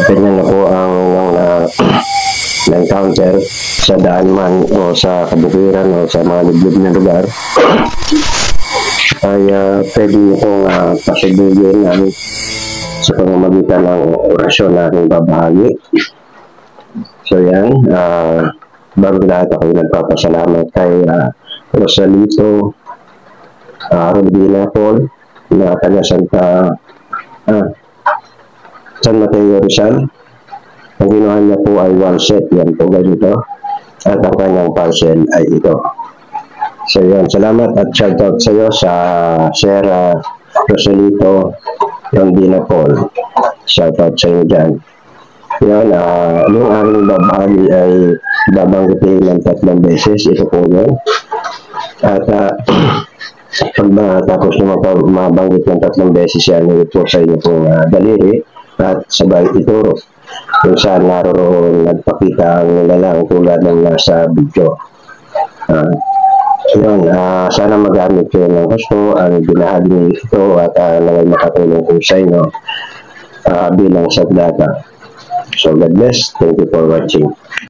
ganyan na po ang na-encounter sa daan man o sa kabukiran o sa mga liblib na lugar, ay pwede nyo pong pasigilin namin sa pamamagitan ng orasyon na aking babahagi. So yan, bago lahat ako nagpapasalamat kay Rosalito Rodina Paul na taga San Mateo Rizal. Ang ginawa niya po ay one set, yan po ganito, at ang kanyang parcel ay ito. So yan, salamat at shout out sa iyo sa Sir Rosalito Rodina Paul. Shout out sa iyo dyan. Yan, yung aking babahagi ay babanggitin ng 3 beses. Ito po yun. At pag tapos naman po mabanggit ng 3 beses yan, ito po sa inyo pong daliri at sabay ituro kung saan naroon nagpakita ang nilalang tulad ng nasa video. Yun, sana magamit kayo ng gusto ang binahagi ito at naway makatulong po sa inyo bilang sagdata. So God bless. Thank you for watching.